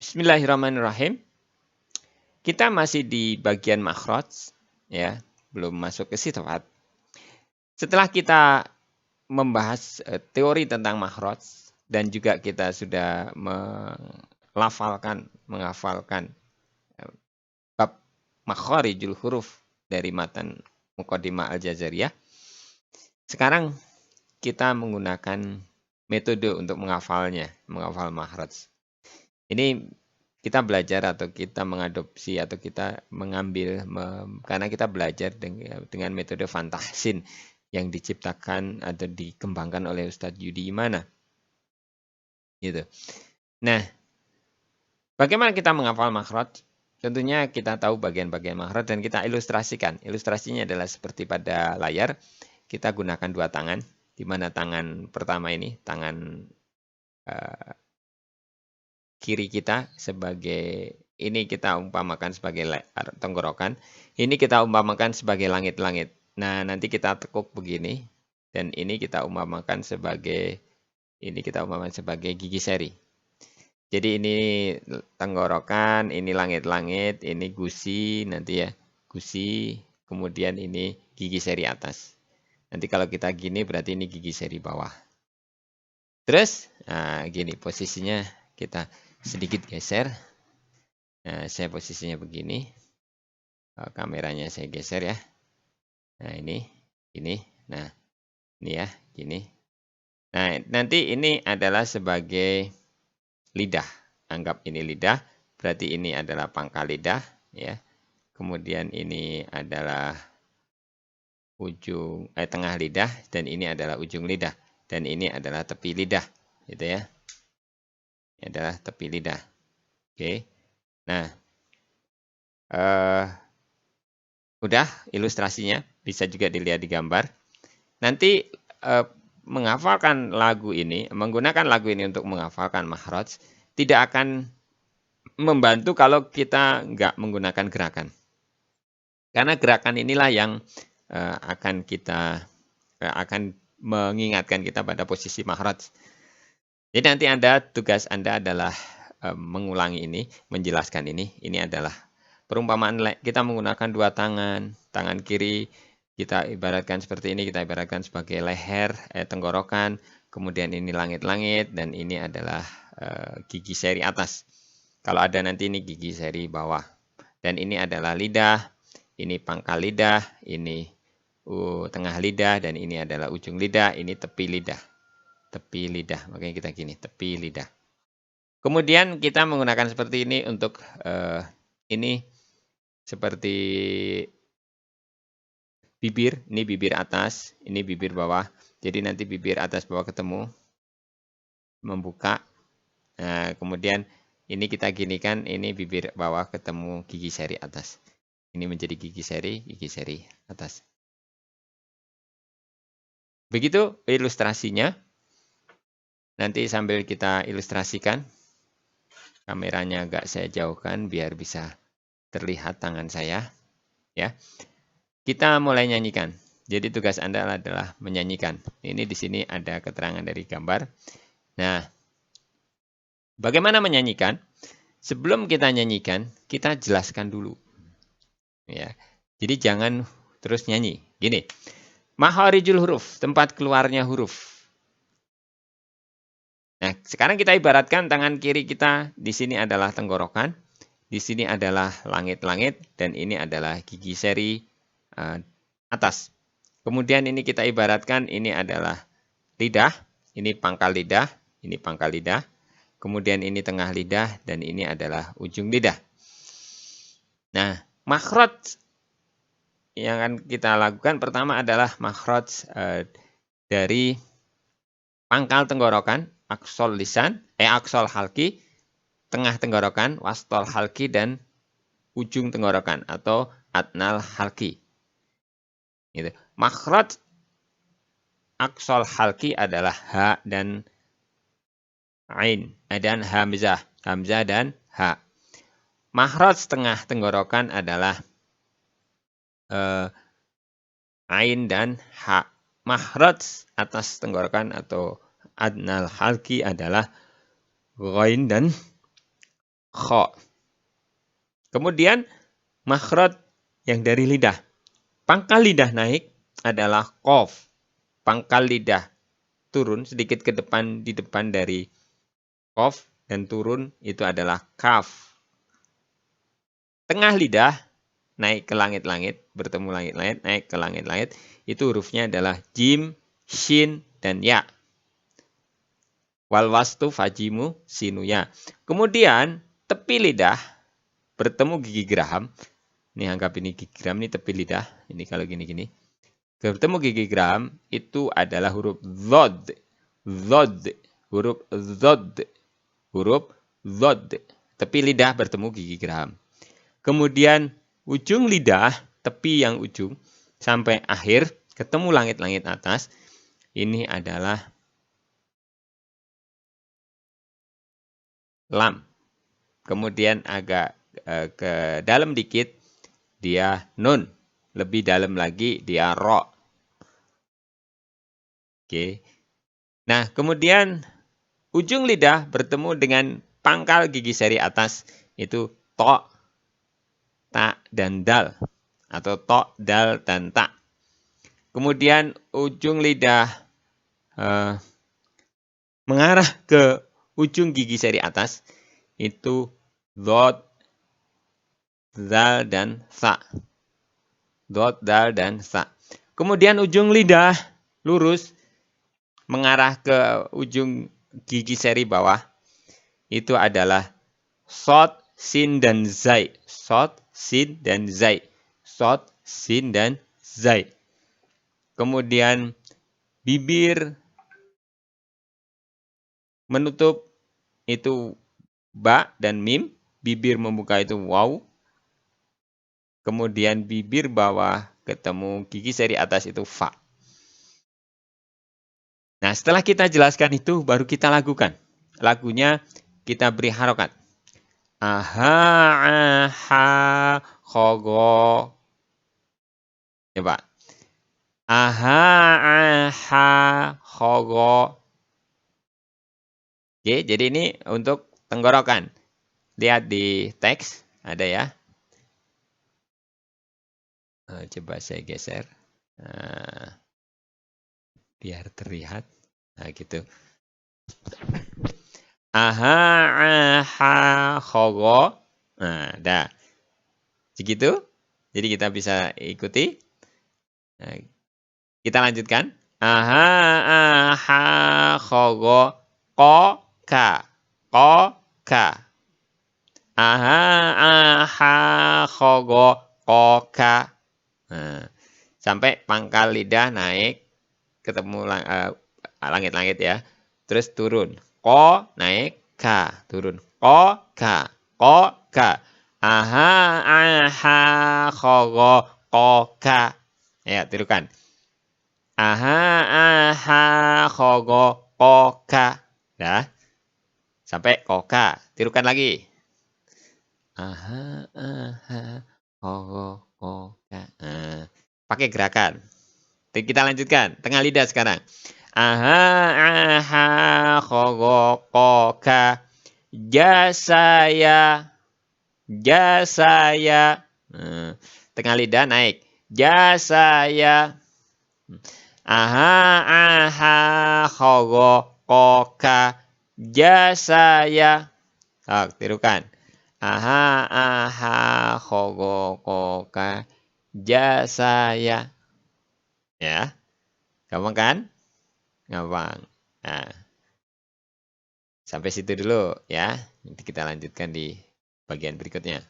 Bismillahirrahmanirrahim. Kita masih di bagian makhraj, ya, belum masuk ke sifat. Setelah kita membahas teori tentang makhraj dan juga kita sudah menghafalkan bab makharijul huruf dari matan Muqaddimah Al-Jazariyah. Sekarang kita menggunakan metode untuk menghafal makhraj. Ini kita belajar atau kita mengadopsi atau kita mengambil karena kita belajar dengan metode Van Tahsin yang diciptakan atau dikembangkan oleh Ustadz Yudi Imana. Gitu. Nah, bagaimana kita menghafal makhraj? Tentunya kita tahu bagian-bagian makhraj dan kita ilustrasikan. Ilustrasinya adalah seperti pada layar. Kita gunakan dua tangan, di mana tangan pertama ini, tangan kiri kita sebagai, ini kita umpamakan sebagai tenggorokan, ini kita umpamakan sebagai langit-langit. Nah, nanti kita tekuk begini, dan ini kita umpamakan sebagai gigi seri. Jadi ini tenggorokan, ini langit-langit, ini gusi, nanti ya, gusi, kemudian ini gigi seri atas. Nanti kalau kita gini berarti ini gigi seri bawah. Terus, nah gini posisinya kita sedikit geser. Nah, saya posisinya begini. Kameranya saya geser ya. Nah, ini. Nah, ini ya, gini. Nah, nanti ini adalah sebagai lidah. Anggap ini lidah, berarti ini adalah pangkal lidah ya. Kemudian ini adalah tengah lidah dan ini adalah ujung lidah dan ini adalah tepi lidah, gitu ya. Ini adalah tepi lidah. Oke. Nah, udah ilustrasinya, bisa juga dilihat di gambar. Nanti menghafalkan lagu ini, menggunakan lagu ini untuk menghafalkan makhraj, tidak akan membantu kalau kita nggak menggunakan gerakan. Karena gerakan inilah yang akan mengingatkan kita pada posisi makhraj. Jadi nanti tugas Anda adalah mengulangi ini, menjelaskan ini. Ini adalah perumpamaan kita menggunakan dua tangan. Tangan kiri kita ibaratkan seperti ini, kita ibaratkan sebagai leher, tenggorokan. Kemudian ini langit-langit dan ini adalah gigi seri atas. Kalau ada nanti ini gigi seri bawah. Dan ini adalah lidah, ini pangkal lidah, ini tengah lidah, dan ini adalah ujung lidah, ini tepi lidah. Tepi lidah, makanya kita gini, tepi lidah. Kemudian kita menggunakan seperti ini untuk ini seperti bibir, ini bibir atas, ini bibir bawah. Jadi nanti bibir atas bawah ketemu, membuka. Nah, kemudian ini kita ginikan, ini bibir bawah ketemu gigi seri atas. Ini menjadi gigi seri atas. Begitu ilustrasinya. Nanti sambil kita ilustrasikan, kameranya agak saya jauhkan biar bisa terlihat tangan saya. Ya, kita mulai nyanyikan. Jadi tugas Anda adalah menyanyikan. Ini di sini ada keterangan dari gambar. Nah, bagaimana menyanyikan? Sebelum kita nyanyikan, kita jelaskan dulu. Ya, jadi jangan terus nyanyi. Gini, makharijul huruf, tempat keluarnya huruf. Nah, sekarang kita ibaratkan tangan kiri kita di sini adalah tenggorokan, di sini adalah langit-langit, dan ini adalah gigi seri atas. Kemudian ini kita ibaratkan ini adalah lidah, ini pangkal lidah, ini pangkal lidah. Kemudian ini tengah lidah, dan ini adalah ujung lidah. Nah, makhraj yang akan kita lakukan pertama adalah makhraj dari pangkal tenggorokan, aksol lisan, aksol halki, tengah tenggorokan, wastol halki, dan ujung tenggorokan atau adnal halki. Gitu. Makhraj aksol halki adalah ha dan ain, dan hamzah, dan ha. Makhraj tengah tenggorokan adalah ain dan ha. Makhraj atas tenggorokan atau adnal halki adalah ghain dan kho. Kemudian makhraj yang dari lidah. Pangkal lidah naik adalah qaf. Pangkal lidah turun sedikit ke depan, di depan dari qaf dan turun itu adalah kaf. Tengah lidah naik ke langit-langit, bertemu langit-langit, naik ke langit-langit, itu hurufnya adalah jim, shin, dan ya. Wal wastu fajimu sinuya. Kemudian tepi lidah bertemu gigi geraham. Ini anggap ini gigi geraham, ini tepi lidah. Ini kalau gini-gini. Bertemu gigi geraham itu adalah huruf zod. Zod. Huruf zod. Huruf zod. Tepi lidah bertemu gigi geraham. Kemudian ujung lidah, tepi yang ujung, sampai akhir, ketemu langit-langit atas. Ini adalah lam. Kemudian agak ke dalam dikit, dia nun. Lebih dalam lagi, dia ro. Oke. Nah, kemudian ujung lidah bertemu dengan pangkal gigi seri atas, itu to, ta, dan dal. Atau to, dal, dan ta. Kemudian ujung lidah mengarah ke ujung gigi seri atas, itu dot, zal, dan sa. Dot, dal, dan sa. Kemudian ujung lidah lurus mengarah ke ujung gigi seri bawah, itu adalah sod, sin, dan zai. Sod, sin, dan zai. Sod, sin, dan zai. Kemudian bibir menutup itu ba dan mim. Bibir membuka itu waw. Kemudian bibir bawah ketemu gigi seri atas itu fa. Nah, setelah kita jelaskan itu, baru kita lakukan. Lagunya kita beri harokat. Aha, aha, khogo. Coba. Aha, aha, khogo. Oke, jadi ini untuk tenggorokan. Lihat di teks, ada ya. Coba saya geser. Nah, biar terlihat. Nah, gitu. Aha, aha, khogo. Nah, dah. Segitu. Jadi kita bisa ikuti. Nah, kita lanjutkan. Aha, aha, khogo. Ko, ka. Ko, ka. Aha, aha, khogo. Ko, ka. Nah, sampai pangkal lidah naik, ketemu langit-langit ya. Terus turun. Ko, naik, ka. Turun. Ko, ka. Ko, ka. Aha, aha, khogo, ko, ka. Ya, tirukan. Aha, aha, khogo, ko, ka. Dah. Sampai ko, ka. Tirukan lagi. Aha, aha, khogo, ko, ka. Nah, pakai gerakan. Kita lanjutkan. Tengah lidah sekarang. Aha, aha, khogo, ko, ka. Jasaya. Jasaya. Tengah lidah naik. Jasaya. Aha, aha, khogo, ko, ka. Jasaya. Tirukan. Aha, aha, khogo, ko, ka. Jasaya. Ya, gampang kan? Gampang. Nah, sampai situ dulu ya. Nanti kita lanjutkan di bagian berikutnya.